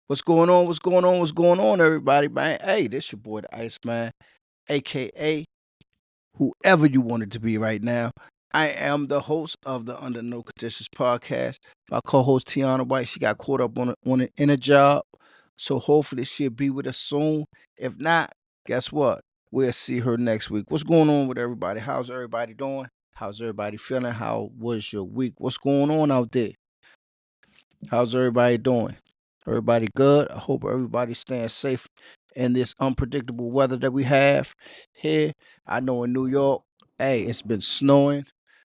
What's going on? What's going on? What's going on, everybody, man? Hey, this your boy, the Iceman, aka whoever you wanted to be right now. I am the host of the Under No Conditions podcast. My co-host Tiana White, she got caught up in a job, so hopefully she'll be with us soon. If not, guess what? We'll see her next week. What's going on with everybody? How's everybody doing? How's everybody feeling? How was your week? What's going on out there? How's everybody doing? Everybody good? I hope everybody's staying safe in this unpredictable weather that we have here. I know in New York, hey, it's been snowing,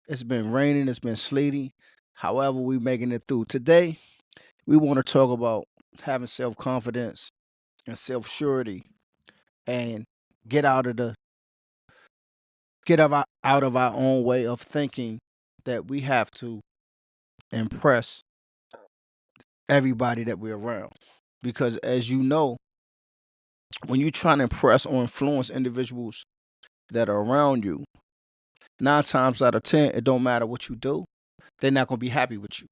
it's been raining, it's been sleety. However, we making it through. Today, we want to talk about having self-confidence and self-surety and get out of the out of our own way of thinking that we have to impress everybody that we're around. Because as you know, when you trying to impress or influence individuals that are around you, 9 times out of 10, it don't matter what you do, they're not gonna be happy with you.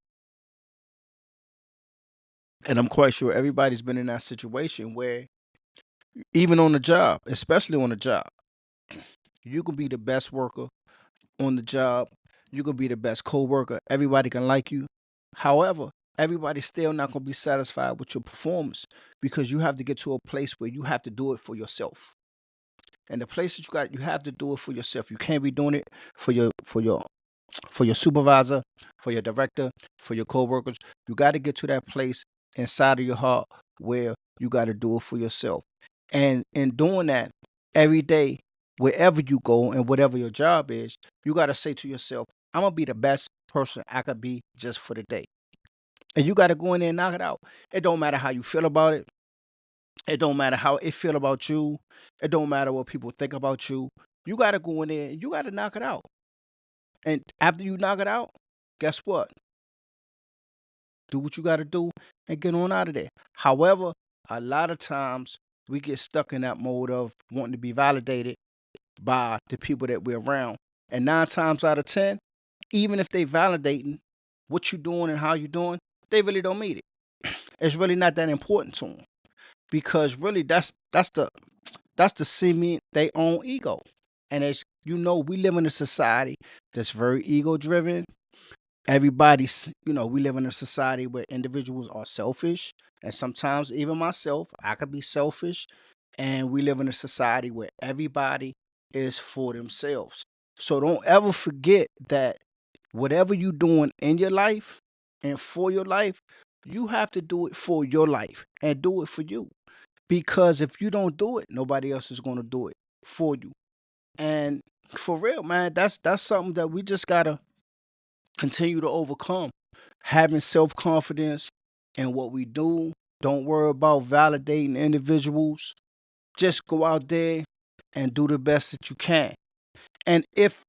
And I'm quite sure everybody's been in that situation where even on the job, especially on the job, you can be the best worker on the job, you can be the best co-worker, everybody can like you. However, everybody's still not gonna be satisfied with your performance because you have to get to a place where you have to do it for yourself. And the place that you have to do it for yourself. You can't be doing it for your supervisor, for your director, for your coworkers. You got to get to that place inside of your heart where you got to do it for yourself. And in doing that every day, wherever you go and whatever your job is, you got to say to yourself, I'm gonna be the best person I could be just for the day. And you got to go in there and knock it out. It don't matter how you feel about it. It don't matter how it feel about you. It don't matter what people think about you. You got to go in there and you got to knock it out. And after you knock it out, guess what? Do what you got to do and get on out of there. However, a lot of times we get stuck in that mode of wanting to be validated by the people that we're around. And 9 times out of 10, even if they validating what you're doing and how you're doing, they really don't mean it. It's really not that important to them because really that's the cement they own ego. And as you know, we live in a society that's very ego driven. We live in a society where individuals are selfish. And sometimes, even myself, I could be selfish. And we live in a society where everybody is for themselves. So don't ever forget that whatever you're doing in your life and for your life, you have to do it for your life and do it for you. Because if you don't do it, nobody else is going to do it for you. And for real, man, that's something that we just gotta continue to overcome. Having self confidence in what we do. Don't worry about validating individuals. Just go out there and do the best that you can. And if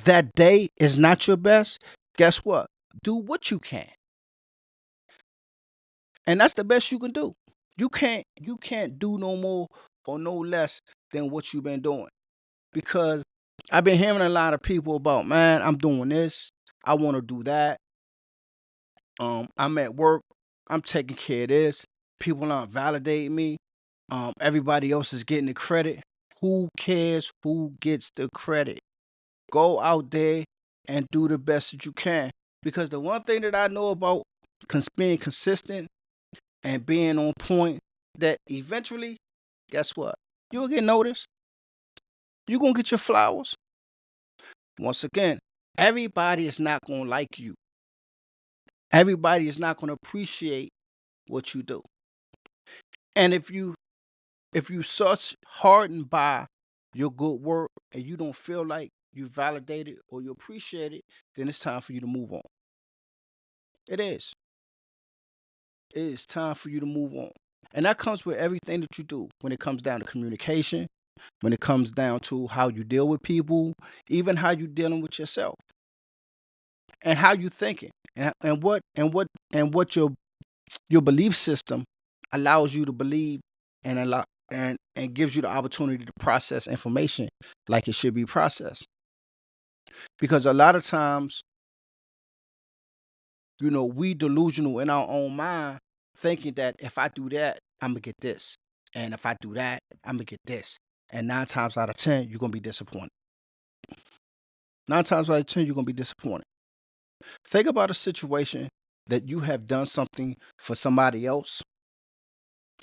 that day is not your best, guess what? Do what you can. And that's the best you can do. You can't do no more or no less than what you've been doing. Because I've been hearing a lot of people about, man, I'm doing this, I want to do that. I'm at work, I'm taking care of this. People aren't validating me. Everybody else is getting the credit. Who cares who gets the credit? Go out there and do the best that you can. Because the one thing that I know about being consistent and being on point, that eventually, guess what? You'll get noticed. You're gonna get your flowers. Once again, everybody is not gonna like you. Everybody is not gonna appreciate what you do. And if you such hardened by your good work and you don't feel like you validated or you appreciate it, then it's time for you to move on. It is. It is time for you to move on. And that comes with everything that you do when it comes down to communication, when it comes down to how you deal with people, even how you dealing with yourself and how you thinking and what your belief system allows you to believe and allow and gives you the opportunity to process information like it should be processed. Because a lot of times, we delusional in our own mind thinking that if I do that, I'm gonna get this. And if I do that, I'm gonna get this. And 9 times out of 10, you're gonna be disappointed. 9 times out of 10, you're gonna be disappointed. Think about a situation that you have done something for somebody else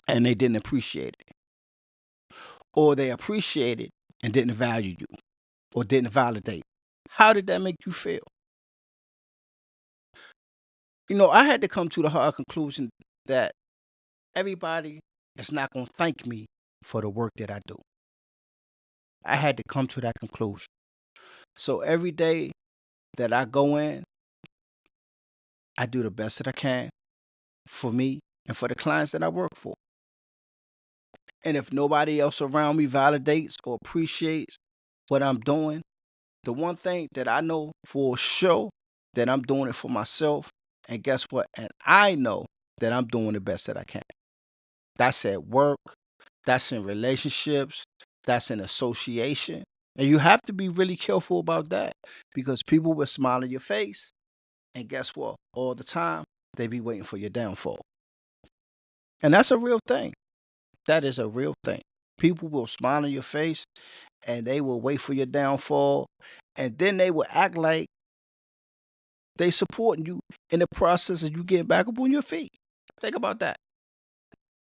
and they didn't appreciate it, or they appreciated and didn't value you, or didn't validate. How did that make you feel? I had to come to the hard conclusion that everybody is not going to thank me for the work that I do. I had to come to that conclusion. So every day that I go in, I do the best that I can for me and for the clients that I work for. And if nobody else around me validates or appreciates what I'm doing, the one thing that I know for sure that I'm doing it for myself. And guess what? And I know that I'm doing the best that I can. That's at work. That's in relationships. That's in association. And you have to be really careful about that because people will smile in your face. And guess what? All the time, they be waiting for your downfall. And that's a real thing. That is a real thing. People will smile in your face and they will wait for your downfall. And then they will act like they supporting you in the process of you getting back up on your feet. Think about that.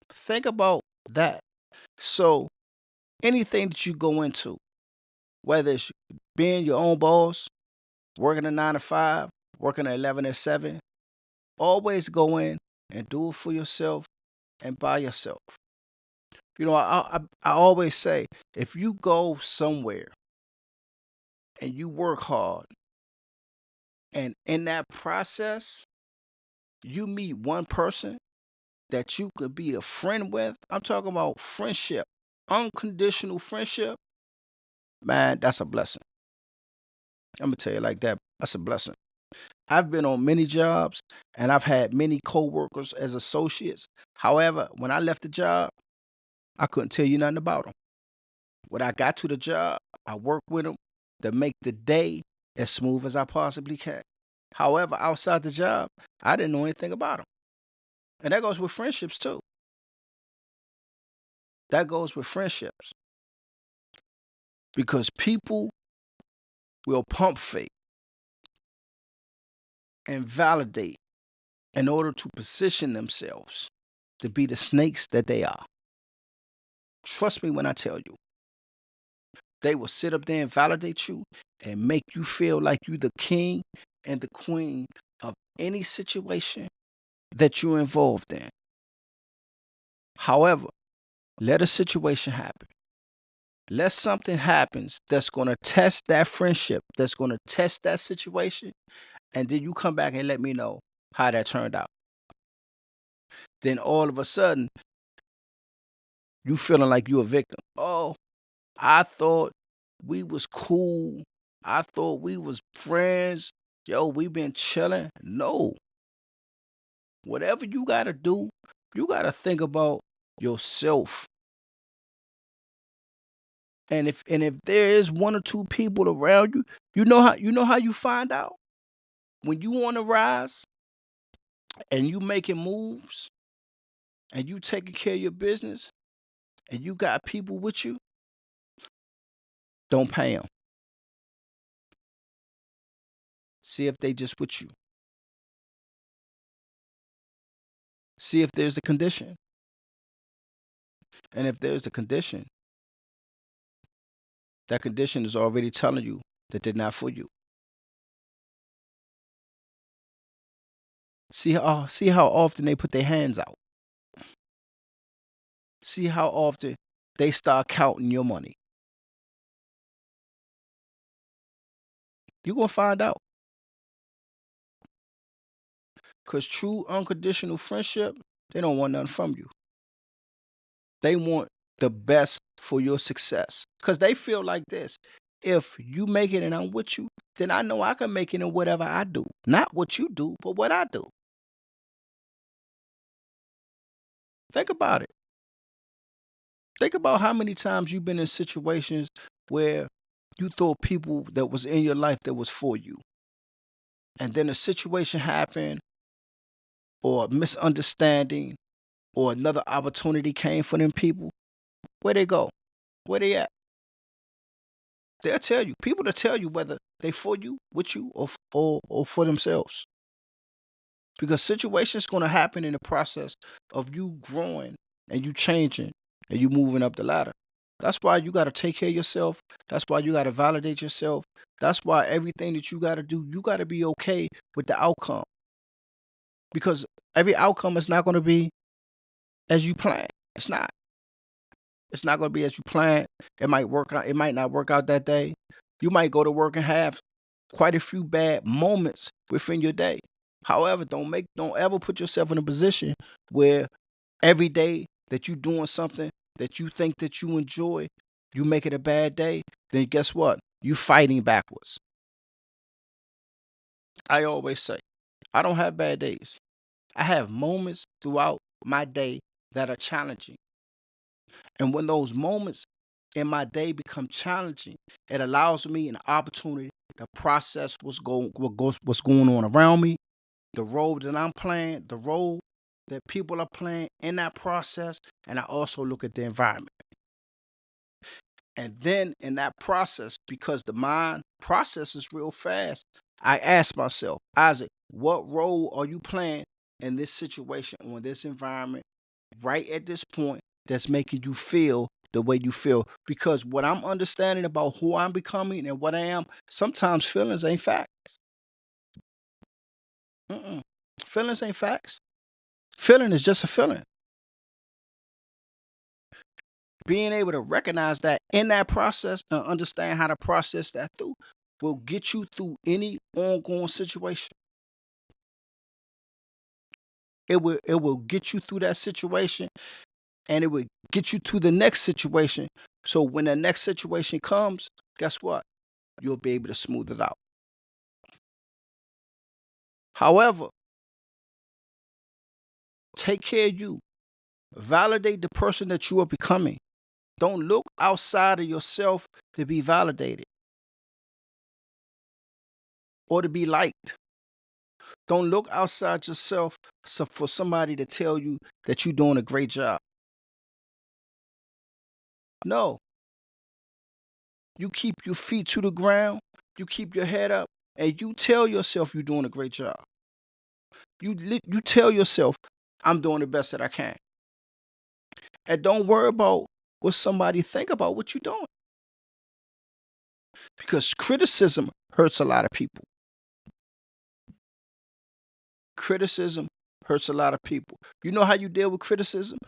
Think about that. So anything that you go into, whether it's being your own boss, working a 9 to 5, working an 11 to 7, always go in and do it for yourself and by yourself. I always say, if you go somewhere and you work hard, and in that process, you meet one person that you could be a friend with. I'm talking about friendship, unconditional friendship. Man, that's a blessing. I'm gonna tell you like that. That's a blessing. I've been on many jobs and I've had many coworkers as associates. However, when I left the job, I couldn't tell you nothing about them. When I got to the job, I worked with them to make the day as smooth as I possibly can. However, outside the job, I didn't know anything about them. And that goes with friendships too. That goes with friendships. Because people will pump fake and validate in order to position themselves to be the snakes that they are. Trust me when I tell you, they will sit up there and validate you and make you feel like you're the king and the queen of any situation that you're involved in. However, let a situation happen. Let something happens that's going to test that friendship, that's going to test that situation, and then you come back and let me know how that turned out. Then all of a sudden, you feeling like you a victim. Oh, I thought we was cool. I thought we was friends. Yo, we been chilling. No. Whatever you gotta do, you gotta think about yourself. And if there is one or two people around you, you know how you find out? When you on the rise and you making moves and you taking care of your business and you got people with you, don't pay them. See if they just with you. See if there's a condition. And if there's a condition, that condition is already telling you that they're not for you. See how often they put their hands out. See how often they start counting your money. You're gonna find out. Cause true unconditional friendship, they don't want nothing from you. They want the best for your success. Cause they feel like this. If you make it and I'm with you, then I know I can make it in whatever I do. Not what you do, but what I do. Think about it. Think about how many times you've been in situations where you thought people that was in your life that was for you. And then a situation happened or a misunderstanding or another opportunity came for them people, where they go? Where they at? They'll tell you. People to tell you whether they for you, with you, or for themselves. Because situations going to happen in the process of you growing and you changing and you moving up the ladder. That's why you got to take care of yourself. That's why you got to validate yourself. That's why everything that you got to do, you got to be okay with the outcome. Because every outcome is not going to be as you plan. It's not. It's not going to be as you plan. It might work out. It might not work out that day. You might go to work and have quite a few bad moments within your day. However, don't ever put yourself in a position where every day that you're doing something that you think that you enjoy, you make it a bad day, then guess what? You fighting backwards. I always say, I don't have bad days. I have moments throughout my day that are challenging. And when those moments in my day become challenging, it allows me an opportunity to process what's going on around me, the role that I'm playing, the role that people are playing in that process, and I also look at the environment. And then in that process, because the mind processes real fast, I ask myself, Isaac, what role are you playing in this situation or in this environment right at this point that's making you feel the way you feel? Because what I'm understanding about who I'm becoming and what I am, sometimes feelings ain't facts. Mm-mm. Feelings ain't facts. Feeling is just a feeling. Being able to recognize that in that process and understand how to process that through will get you through any ongoing situation. It will get you through that situation and it will get you to the next situation. So when the next situation comes, guess what? You'll be able to smooth it out. However, take care of you. Validate the person that you are becoming. Don't look outside of yourself to be validated or to be liked. Don't look outside yourself for somebody to tell you that you're doing a great job. No, you keep your feet to the ground, you keep your head up, and you tell yourself you're doing a great job. You tell yourself, I'm doing the best that I can. And don't worry about what somebody think about what you're doing. Because criticism hurts a lot of people. Criticism hurts a lot of people. You know how you deal with criticism?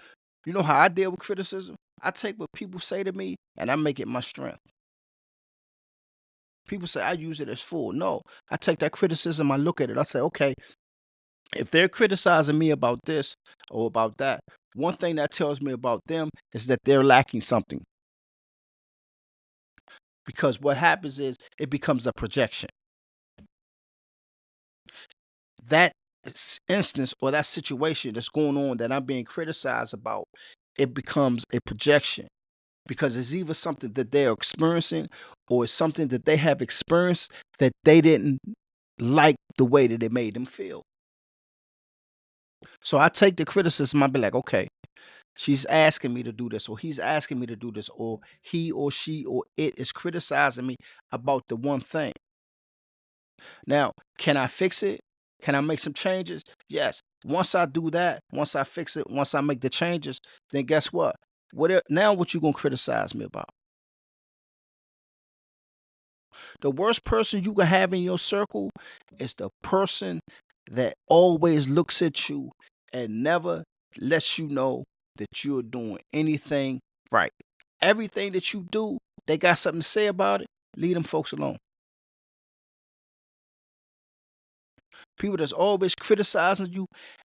You know how I deal with criticism? I take what people say to me and I make it my strength. People say I use it as full. No, I take that criticism, I look at it, I say, okay, if they're criticizing me about this or about that, one thing that tells me about them is that they're lacking something. Because what happens is it becomes a projection. That instance or that situation that's going on that I'm being criticized about, it becomes a projection because it's either something that they're experiencing or it's something that they have experienced that they didn't like the way that it made them feel. So I take the criticism, I be like, okay, she's asking me to do this, or he's asking me to do this, or he or she or it is criticizing me about the one thing. Now, can I fix it? Can I make some changes? Yes. Once I do that, once I fix it, once I make the changes, then guess what? Now what you gonna criticize me about? The worst person you can have in your circle is the person that always looks at you and never lets you know that you're doing anything right. Everything that you do, they got something to say about it. Leave them folks alone. People that's always criticizing you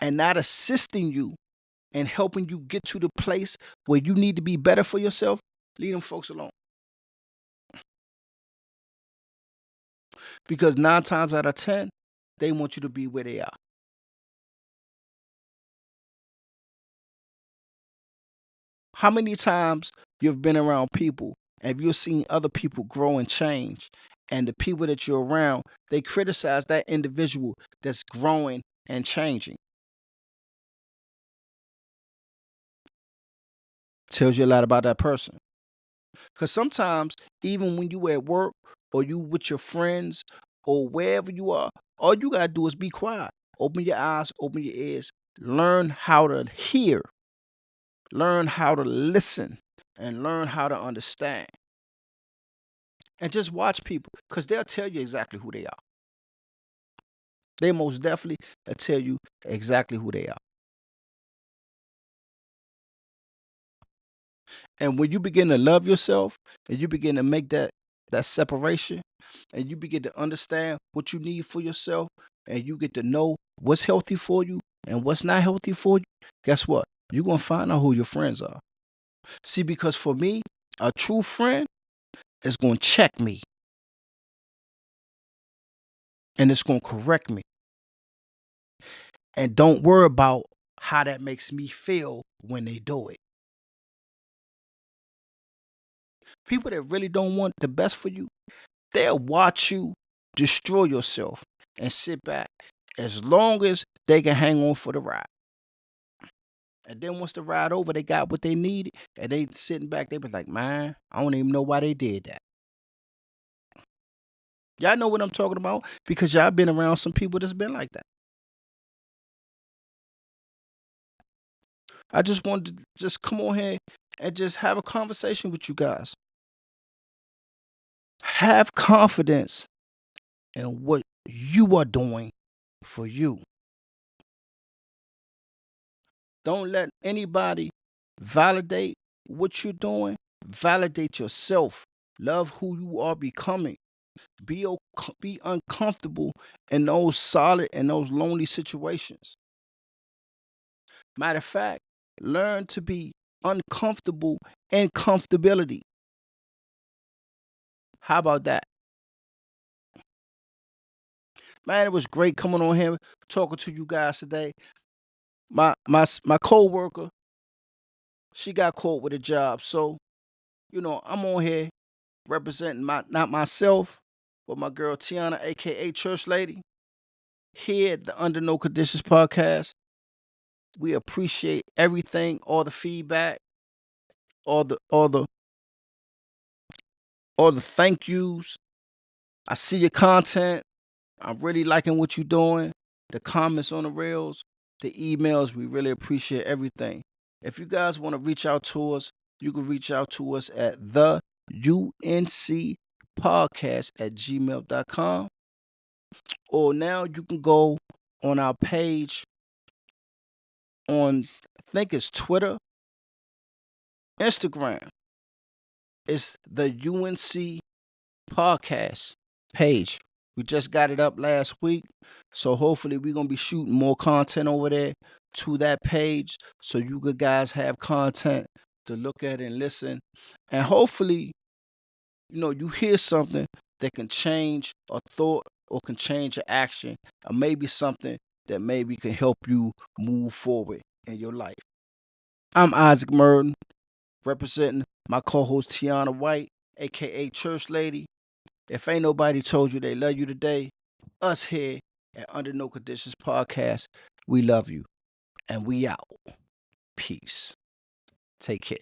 and not assisting you and helping you get to the place where you need to be better for yourself, leave them folks alone. Because 9 times out of 10, they want you to be where they are. How many times you've been around people and you've seen other people grow and change, and the people that you're around, they criticize that individual that's growing and changing. Tells you a lot about that person. Because sometimes, even when you at work or you with your friends or wherever you are, all you gotta do is be quiet. Open your eyes, open your ears, learn how to hear, learn how to listen, and learn how to understand. And just watch people, because they'll tell you exactly who they are. They most definitely will tell you exactly who they are. And when you begin to love yourself and you begin to make that separation and you begin to understand what you need for yourself and you get to know what's healthy for you and what's not healthy for you, guess what? You're going to find out who your friends are. See, because for me, a true friend is going to check me and it's going to correct me. And don't worry about how that makes me feel when they do it. People that really don't want the best for you, they'll watch you destroy yourself and sit back as long as they can hang on for the ride. And then once the ride over, they got what they needed, and they sitting back, they was like, man, I don't even know why they did that. Y'all know what I'm talking about because y'all been around some people that's been like that. I just wanted to just come on here and just have a conversation with you guys. Have confidence in what you are doing for you. Don't let anybody validate what you're doing. Validate yourself. Love who you are becoming. Be uncomfortable in those solid and those lonely situations. Matter of fact, learn to be uncomfortable in comfortability. How about that? Man, it was great coming on here talking to you guys today. My co-worker, she got caught with a job. So, I'm on here representing not myself, but my girl Tiana, aka Church Lady, here at the Under No Conditions podcast. We appreciate everything, all the feedback, all the all the all the thank yous. I see your content. I'm really liking what you're doing. The comments on the reels, the emails, we really appreciate everything. If you guys want to reach out to us, you can reach out to us at the UNC podcast at gmail.com. Or now you can go on our page on, I think it's Twitter, Instagram. It's the UNC podcast page. We just got it up last week. So hopefully we're going to be shooting more content over there to that page so you guys have content to look at and listen. And hopefully, you hear something that can change a thought or can change an action or maybe something that maybe can help you move forward in your life. I'm Isaac Merton, representing my co-host Tiana White, aka Church Lady. If ain't nobody told you they love you today, us here at Under No Conditions podcast, we love you. And we out. Peace. Take care.